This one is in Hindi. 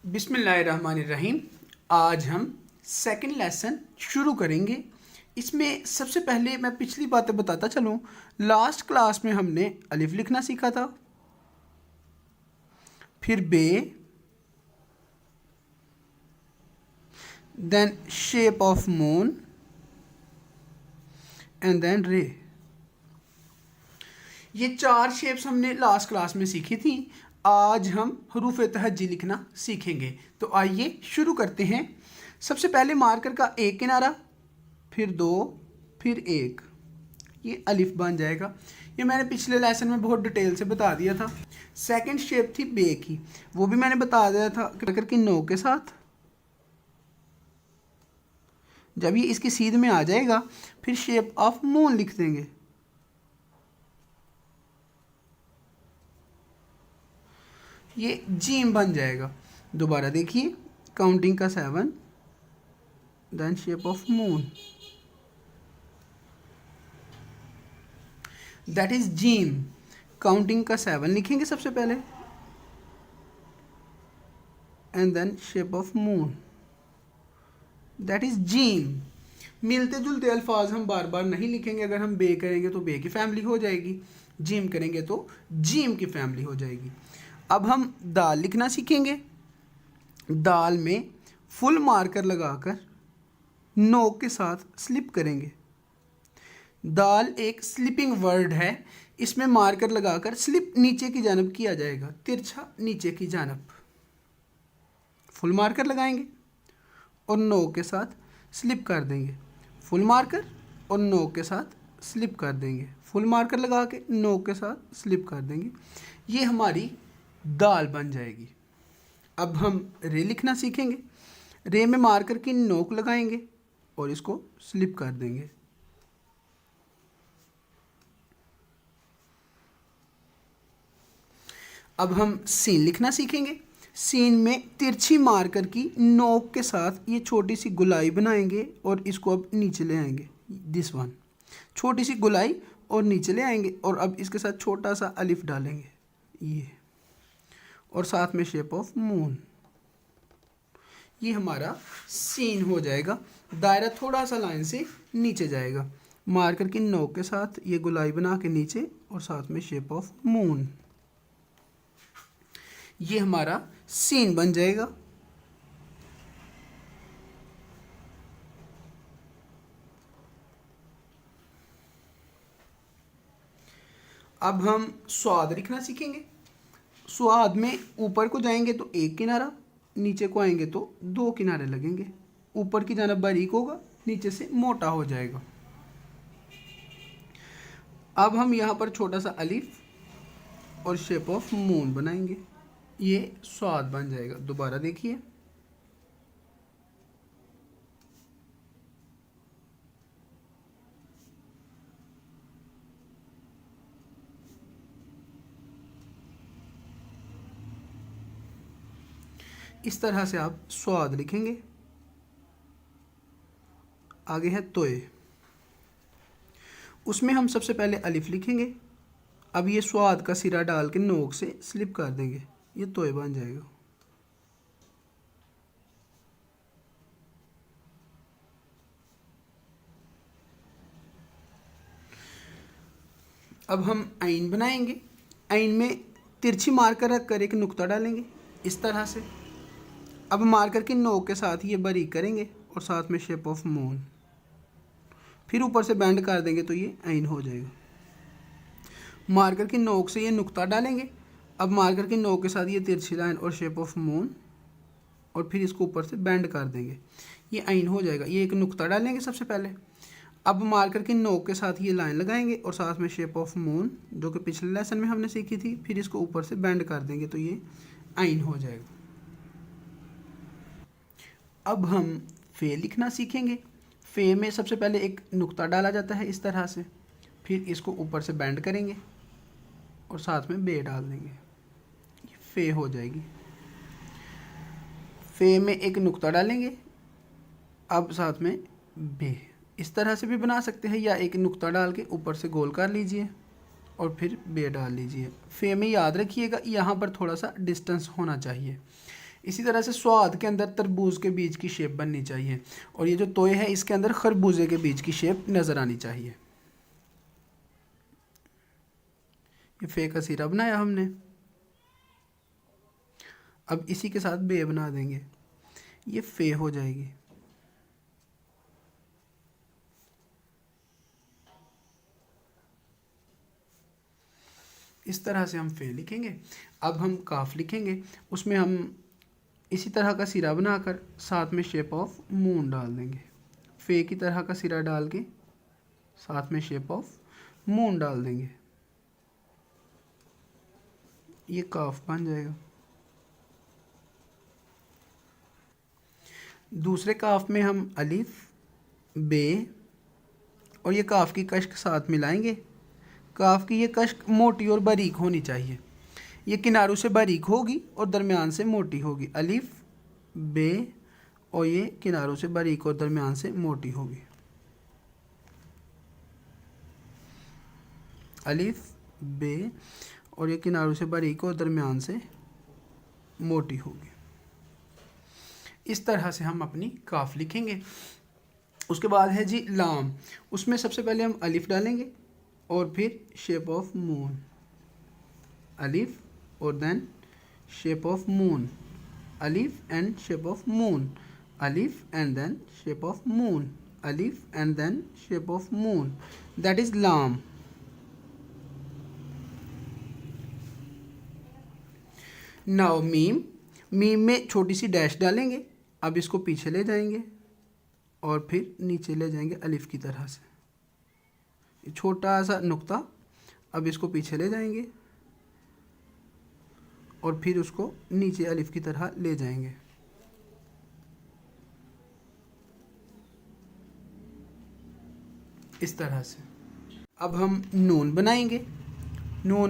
बिस्मिल्लाहिर्रहमानिर्रहीम। आज हम सेकंड लेसन शुरू करेंगे। इसमें सबसे पहले मैं पिछली बातें बताता चलूँ। लास्ट क्लास में हमने अलिफ लिखना सीखा था, फिर बे, then shape of moon and then रे। ये 4 शेप्स हमने लास्ट क्लास में सीखी थी। आज हम हरूफ तहज्जी लिखना सीखेंगे। तो आइए शुरू करते हैं। सबसे पहले मार्कर का एक किनारा, फिर 2, फिर 1, ये अलिफ बन जाएगा। ये मैंने पिछले लेसन में बहुत डिटेल से बता दिया था। सेकंड शेप थी बे की, वो भी मैंने बता दिया था मार्कर की नो के साथ। जब ये इसकी सीध में आ जाएगा फिर शेप ऑफ मून लिख देंगे। ये जीम बन जाएगा। दोबारा देखिए, काउंटिंग का 7, then shape of moon, that is जीम। काउंटिंग का 7 लिखेंगे सबसे पहले, and then shape of moon, that is जीम। मिलते जुलते अल्फाज हम बार बार नहीं लिखेंगे। अगर हम बे करेंगे तो बे की फैमिली हो जाएगी, जीम करेंगे तो जीम की फैमिली हो जाएगी। अब हम दाल लिखना सीखेंगे। दाल में फुल मार्कर लगाकर नोक के साथ स्लिप करेंगे। दाल एक स्लिपिंग वर्ड है। इसमें मार्कर लगाकर स्लिप नीचे की जानब किया जाएगा, तिरछा नीचे की जानब। फुल मार्कर लगाएंगे और नोक के साथ स्लिप कर देंगे। फुल मार्कर और नोक के साथ स्लिप कर देंगे। फुल मार्कर लगा के नोक के साथ स्लिप कर देंगे। ये हमारी दाल बन जाएगी। अब हम रे लिखना सीखेंगे। रे में मार्कर की नोक लगाएंगे और इसको स्लिप कर देंगे। अब हम सीन लिखना सीखेंगे। सीन में तिरछी मार्कर की नोक के साथ ये छोटी सी गुलाई बनाएंगे और इसको अब नीचे ले आएंगे। दिस वन, छोटी सी गुलाई और नीचे ले आएंगे और अब इसके साथ छोटा सा अलिफ डालेंगे, ये, और साथ में शेप ऑफ मून। ये हमारा सीन हो जाएगा। दायरा थोड़ा सा लाइन से नीचे जाएगा। मार्कर की नोक के साथ ये गुलाई बना के नीचे और साथ में शेप ऑफ मून। ये हमारा सीन बन जाएगा। अब हम स्वाद लिखना सीखेंगे। स्वाद में ऊपर को जाएंगे तो एक किनारा, नीचे को आएंगे तो 2 किनारे लगेंगे। ऊपर की जानब बारीक होगा, नीचे से मोटा हो जाएगा। अब हम यहाँ पर छोटा सा अलिफ और शेप ऑफ मून बनाएंगे। ये स्वाद बन जाएगा। दोबारा देखिए, इस तरह से आप स्वाद लिखेंगे। आगे है तोय। उसमें हम सबसे पहले अलिफ लिखेंगे। अब ये स्वाद का सिरा डाल के नोक से स्लिप कर देंगे, ये तोय बन जाएगा। अब हम आइन बनाएंगे। आइन में तिरछी मार्कर रख कर एक नुक्ता डालेंगे इस तरह से। अब मार्कर की नोक के साथ ये बारीक करेंगे और साथ में शेप ऑफ मून, फिर ऊपर से बेंड कर देंगे तो ये आइन हो जाएगा। मार्कर की नोक से ये नुक्ता डालेंगे। अब मार्कर की नोक के साथ ये तिरछी लाइन और शेप ऑफ मून, और फिर इसको ऊपर से बेंड कर देंगे, ये आइन हो जाएगा। ये एक नुक्ता डालेंगे सबसे पहले। अब मार्कर की नोक के साथ ये लाइन लगाएंगे और साथ में शेप ऑफ मून, जो कि पिछले लेसन में हमने सीखी थी, फिर इसको ऊपर से बेंड कर देंगे तो ये आइन हो जाएगा। अब हम फे लिखना सीखेंगे। फे में सबसे पहले एक नुक्ता डाला जाता है इस तरह से, फिर इसको ऊपर से बेंड करेंगे और साथ में बे डाल देंगे, ये फे हो जाएगी। फे में एक नुक्ता डालेंगे, अब साथ में बे। इस तरह से भी बना सकते हैं, या एक नुक्ता डाल के ऊपर से गोल कर लीजिए और फिर बे डाल लीजिए। फे में याद रखिएगा यहाँ पर थोड़ा सा डिस्टेंस होना चाहिए। इसी तरह से स्वाद के अंदर तरबूज के बीज की शेप बननी चाहिए, और ये जो तोय है इसके अंदर खरबूजे के बीज की शेप नज़र आनी चाहिए। ये फे का सिरा बनाया हमने। अब इसी के साथ बे बना देंगे, ये फे हो जाएगी। इस तरह से हम फे लिखेंगे। अब हम काफ लिखेंगे, उसमें हम इसी तरह का सिरा बनाकर साथ में शेप ऑफ मून डाल देंगे। फे की तरह का सिरा डाल के साथ में शेप ऑफ मून डाल देंगे, ये काफ बन जाएगा। दूसरे काफ में हम अलिफ, बे और ये काफ की कश्क साथ मिलाएंगे। काफ की ये कश्क मोटी और बारीक होनी चाहिए, ये किनारों से बारीक होगी और दरमियान से मोटी होगी। अलिफ, बे और ये किनारों से बारीक और दरमियान से मोटी होगी। अलिफ, बे और ये किनारों से बारीक और दरमियान से मोटी होगी। इस तरह से हम अपनी काफ लिखेंगे। उसके बाद है जी लाम। उसमें सबसे पहले हम अलिफ डालेंगे और फिर शेप ऑफ मून, अलिफ और देन शेप ऑफ मून, अलिफ एंड शेप ऑफ मून, अलिफ and then shape of moon, अलिफ and then shape of moon, that is लाम। Now meme. मीम में छोटी सी डैश डालेंगे। अब इसको पीछे ले जाएंगे और फिर नीचे ले जाएंगे अलिफ की तरह से, छोटा सा नुक्ता। अब इसको पीछे ले जाएंगे और फिर उसको नीचे अलिफ की तरह ले जाएंगे। इस तरह से अब हम नून बनाएंगे। नून